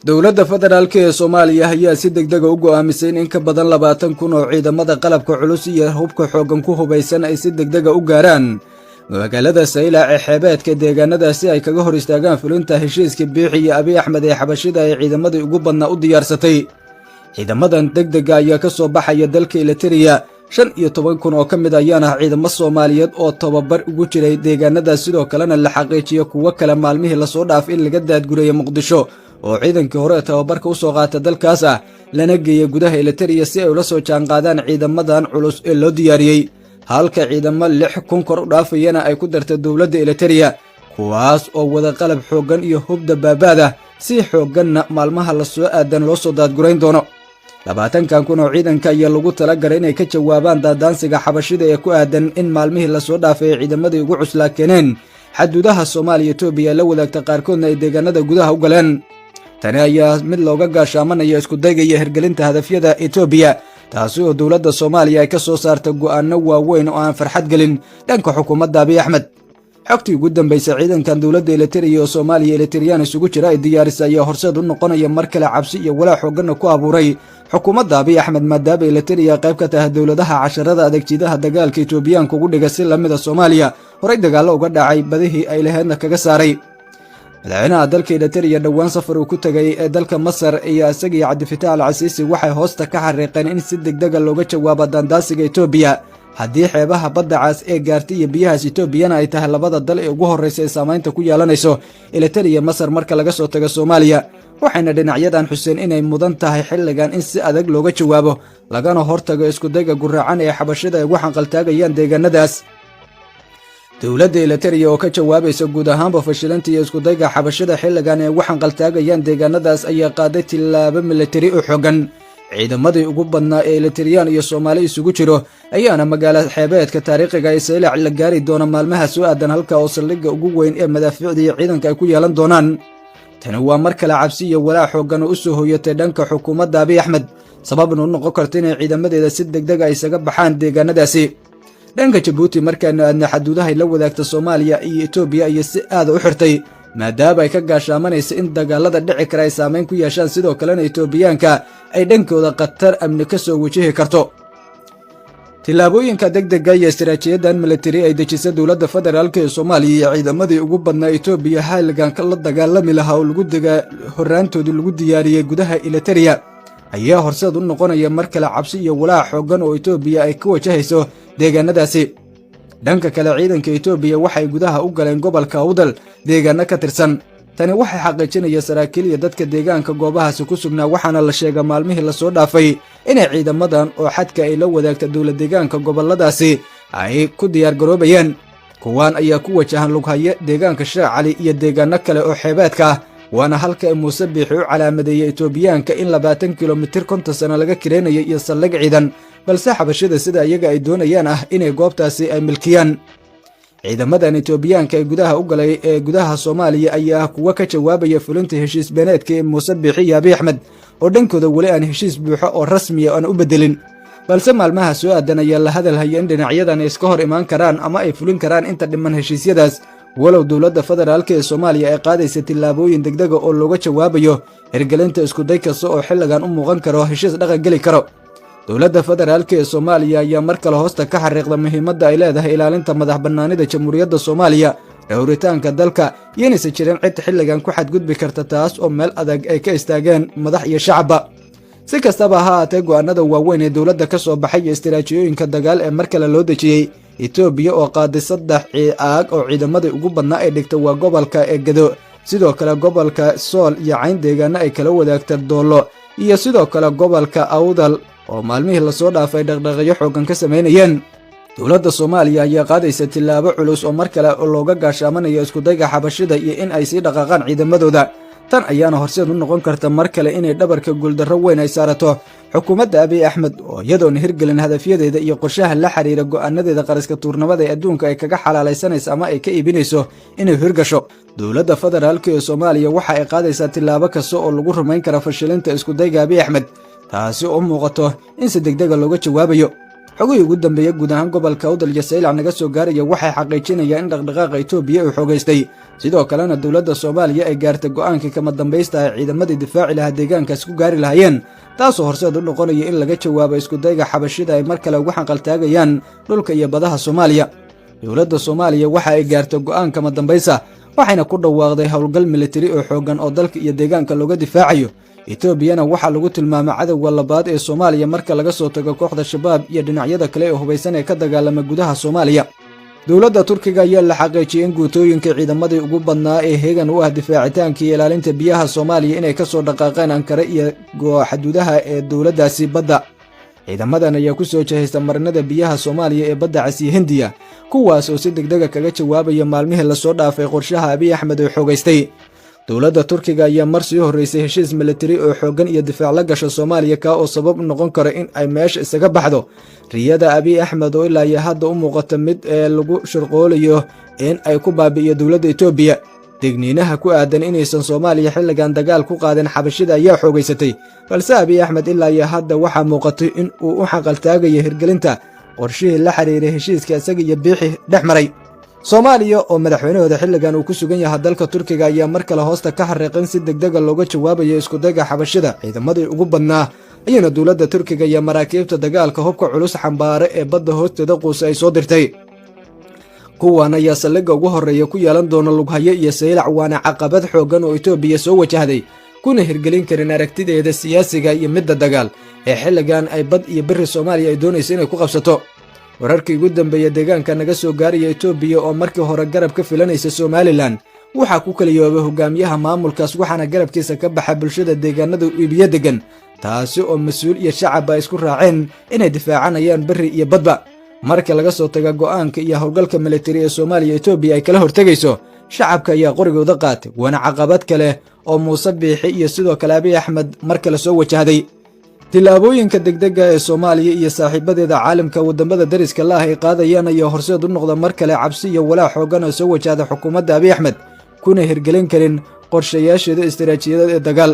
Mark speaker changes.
Speaker 1: dowladda federaalka ee Soomaaliya ayaa si degdeg ah u go'aamisay in ka badan 20 kun oo ciidamada qalabka culus iyo hubka xoogan ku hubaysan ay si degdeg ah u gaaraan magaalada Saylac ee xeebeedka deegaanadaasi ay kaga hor istaagaan fulinta heshiiska Biixi iyo Abiy Ahmed ee xabashida ay ciidamadii ugu badnaa u diyaarsatay. ciidamadan degdeg ah ayaa ka soo baxaya dalka Eritrea 15 kun oo ka mid ayaana ciidamo Soomaaliyeed oo tababar ugu jiray deegaanadaas sidoo kalena la xaqiijiyo kuwa kale maalmihii la soo dhaaf in laga daadgureeyo Muqdisho oo ciidankii hore tababarka u soo qaata dalkaas lana geeyay gudaha Eritrea si ay ula soo jaanqaadaan ciidamadan culus ee loo diyaariyay halka ciidamo 6 kun kor u dhaafayana ay ku dartay dowladda Eritrea kuwaas oo wada qalab xoogan iyo hub dabaabaad si xooganna maalmaha la soo aadan loo soo daadgureyn doono. 20 kun oo ciidanka ayaa lagu talagalay inay ka jawaabaan daadaansiga xabashida ee ku aadan in maalmihii la soo dhaafay ciidamadii ugu cuslaa keeneen xaduudaha Soomaaliya Itoobiya la wadaagta qaarkoodna ay deegaanada gudaha u galeen. tani ayaa mid looga gaashaamanayo isku dayga iyo hirgelinta hadafyada Itoobiya taasi oo dowladda Soomaaliya ay ka soo saartay go'aano waaweyn oo aan farxad gelin dhanka xukuumadda Abiy Ahmed. xogtii ugu dambeysay ciidankan dowladda Eritrea oo Soomaaliya Eritreyaan isugu jira ay diyaarisay ayaa horseed u noqonaya mar kale cabsi iyo walaac xoogan ku abuuray xukuumadda Abiy Ahmed maadaama Eritrea qayb ka tahay dowladaha casharada adeegsidaha dagaalka Itoobiyaanka ugu dhigay si lamida Soomaaliya horay dagaalo uga dhacay badihii ay lahaydna kaga saaray. madaxweynaha dalka Eritrea dhawaan safar uu ku tagay ee dalka Masar iyo asagii Cabdi Fataax al-Siisi waxay hoosta ka xariiqeen in si degdeg ah looga jawaabo daandaasiga Itoobiya haddii xeebaha badda cas ee gaartay iyo biyaha Itoobiyana ay tahay labada dal ee ugu horeysay ee saameynta ku yeelanayso Eritrea Masar marka laga soo tago Soomaaliya waxayna dhinacyadan xuseen inay mudan tahay xilligan in si adag looga jawaabo lagana hortago isku dayga guraacan ee xabashida ay waxan qaltaagayaan deegaanadaas. dowladda Eritrea oo ka jawaabaysa guud ahaanba fashilantii iyo isku dayga xabashida xilligan ee waxan qaltaagayaan deegaanadaas ayaa qaaday tilaabo military oo xooggan. ciidamadii ugu badnaa ee Eritrean iyo Soomaali isugu jiro ayaana magaalada xeebeedka taariikhiga ee Saylac la gaari doona maalmaha soo aadan halka oo saldhigga ugu weyn ee madaafiicda iyo ciidanka ay ku yeelan doonaan. tani waa mar kale cabsi iyo walaac xoogan oo u soo hooyatay dhanka xukuumadda Abiy Ahmed sababna u noqon karta in ciidamadeeda si degdeg ah isaga baxaan deegaanadaasi. dhanka Djibouti markaana aadna xaduudaha la wadaagta Soomaaliya iyo Itoobiya iyo si aad u xirtay maadaama ay ka gaashaamanayso in dagaalada dhici kara ay saameyn ku yeeshaan sidoo kalena Itoobiyaanka ay dhankooda qatar amni ka soo wajihi karto. tilaabooyinka degdega iyo istiraatiijiyadan military ay dejisay dowladda federaalka ee Soomaaliya iyo ciidamadii ugu badnaa Itoobiya halgan la dagaalami lahaa oo lagu diga horaantoodii lagu diyaariyay gudaha Eritrea ayaa horseed u noqonaya mar kale cabsi iyo walaac xoogan oo Itoobiya ay ka wajahayso deegaanadaasi. dhanka kale ciidanka Itoobiya waxay gudaha u galeen gobolka Awdal deegaano ka tirsan. tani waxay xaqiijinaysaa saraakiil iyo dadka deegaanka goobahaasi ku sugnaa waxaana la sheegay maalmihii la soo dhaafay inay ciidamadan oo xadka ay la wadaagta dowlad deegaanka goboladaasi ay ku diyaar garoobayaan. kuwaan ayaa ku wajahan lughaye deegaanka Sheekh Cali iyo deegaano kale oo xeebeedka waana halka Muuse Biixi u calaamadeeyay Itoobiyaanka in 20 kilomitir konton sano laga kireenayo iyo saldhig ciidan balse xabashida sida iyaga ay doonayaan ah inay goobtaasi ay milkiyaan. ciidamadan Itoobiyaanka ee gudaha u galay ee gudaha Soomaaliya ayaa kuwa ka jawaabaya fulinta heshiis beeneedka ee Muuse Biixi iyo Abiy Ahmed oo dhankooda wali aan heshiis buuxo oo rasmi ah aan u bedelin balse maalmaha soo aadan ayaa la hadalhaya in dhinacyadan ay iska hor imaan karaan ama ay fulin karaan inta dhiman heshiisyadaas walow dowladda federaalka ee Soomaaliya ay qaadaysa tilaabooyin degdeg ah oo looga jawaabayo hirgelinta isku day kasta oo xilligan u muuqan karo heshiis dhaqan gali karo. dowladda federaalka ee Soomaaliya ayaa mar kale hoosta ka xariiqda muhiimadda ay leedahay ilaalinta madax bannaanida Jamhuuriyadda Soomaaliya dhawritaanka dalka iyo inaysan jirin cid xilligan ku xadgudbi karta taas oo meel adag ay ka istaageen madax iyo shacabba. si kastaba ha ahaatee go'aanada waaweyn ee dowladda ka soo baxay iyo istiraatiijiyooyinka dagaal ee mar kale loo dejiyey Itoobiya oo qaaday 3 aag oo ciidamadii ugu badnaa ay dhigtay waa gobolka Gedo sidoo kale gobolka Sool iyo Cayn deegaano ay kala wadaagtay Doolo iyo sidoo kale gobolka Awdal oo maalmihii la soo dhaafay dhaqdhaqaaqyo xoogan ka sameynayeen. dowladda Soomaaliya ayaa qaadaysa tilaabo culus oo mar kale looga gaashaamanayo isku dayga xabashida iyo in ay sii dhaqaaqaan ciidamadooda. tan ayaana horseed u noqon karta mar kale inay dhabarka guuldarro weyn ay saarato xukuumadda Abiy Ahmed oo iyadoon hirgelin hadafyadeeda iyo qorshaha la xiriira go'aanadeeda qaraska tuurnimada ee adduunka ay kaga xalaalaysanayso ama ay ka iibinayso inay hirgasho. dowladda federaalka ee Soomaaliya waxa ay qaadaysaa tilaabo kasta oo lagu rumayn karo fashilinta isku dayga Abiy Ahmed taasi oo muuqato in si degdeg ah looga jawaabayo. xogihii ugu dambeeyay guud ahaan gobolka Awdal iyo Saylac naga soo gaaraya waxay xaqiijinayaan in dhaqdhaqaaqa Itoobiya uu xogeystay sidoo kalena dawladda Soomaaliya ay gaartay go'aankii kama dambaysta ah ciidamadii difaaci lahaa deegaankaas ku gaari lahaayeen taasoo horseed u noqonaya in laga jawaabo isku dayga xabashida ay mar kale ugu xanqaltaagayaan dhulka iyo badaha Soomaaliya. dawladda Soomaaliya waxa ay gaartay go'aan kama dambaysa waxayna ku dhawaaqday howlgal militari oo xoogan oo dalka iyo deegaanka looga difaacayo. Itoobiyana waxaa lagu tilmaamay cadawga labaad ee Soomaaliya marka laga soo tago kooxda shabaab iyo dhinacyada kale ee hubeysan ee ka dagaalama gudaha Soomaaliya. dawladda Turkiga ayaa la xaqiijiyay in guutooyinka ciidamadii ugu badnaa ee heegan u ah difaacitaanka iyo ilaalinta biyaha Soomaaliya inay ka soo dhaqaaqeen Ankara iyo xuduudaha ee dawladdaasi badda. ciidamadan ayaa ku soo jahaysta marinada biyaha Soomaaliya ee badda Cas iyo Hindiya kuwaas oo si degdeg kaga jawaabaya maalmihii la soo dhaafay qorshaha Abiy Ahmed oo xogeystay. dawladda Turkiga ayaa mar sii horeysay heshiis militari oo xoogan iyo difaac la gasho Soomaaliya ka oo sabab noqon kara in ay meesha isaga baxdo riyada Abiy Ahmed oo ilaa hadda u muuqata mid lagu shirqoolayo in ay ku baabi'iyo dawladda Itoobiya. degniinaha ku aadan inaysan Soomaaliya xilligan dagaal ku qaadin xabashida ayaa xoogeysatay balse Abiy Ahmed ilaa hadda waxaa muuqatay in uu u xaqaltaagayo hirgelinta qorshihii la xiriiray heshiiska isaga iyo Biixi dhexmaray. Soomaaliya oo madaxweynahooda xilligan uu ku sugan yahay dalka Turkiga ayaa mar kale hoosta ka xariiqin si degdeg looga jawaabayo isku dayga xabashida ciidamadii ugu badnaa ayana dawladda Turkiga iyo maraakiibta dagaalka hubka culus xambaare ee badda hoosteeda quus ay soo dirtay. kuwan ayaa saldhigga ugu horeeya ku yeelan doona Lughaye iyo Saylac waana caqabad xoogan oo Itoobiya soo wajahday kuna hirgelin karin aragtideeda siyaasiga iyo midda dagaal ee xilligan ay bad iyo bari Soomaaliya ay doonayso inay ku qabsato. wararkii ugu dambeeyay deegaanka naga soo gaaraya Itoobiya oo markii hore garab ka filanaysa Somaliland waxaa ku kaliyoobay hogaamiyaha maamulkaas waxaana garabkiisa ka baxay bulshada deegaanada Itoobiya degan taasi oo mas'uul iyo shacab ay isku raaceen inay difaacanayaan bari iyo badba. marka laga soo tago go'aanka iyo howlgalka militari ee Soomaaliya Itoobiya ay kala hortagayso shacabka ayaa qorigooda qaatay waana caqabad kale oo Muuse Biixi iyo sidoo kale Abiy Ahmed mar kale soo wajahday. tilaabooyinka degdega ee Soomaaliya iyo saaxiibadeeda caalamka wadamada dariska la ah ay qaadayaan ayaa horseed u noqda mar kale cabsi iyo walaac xoogan oo soo wajahda xukuumadda Abiy Ahmed kuna hirgelin karin qorshayaasheeda istiraatiijiyadeed ee dagaal.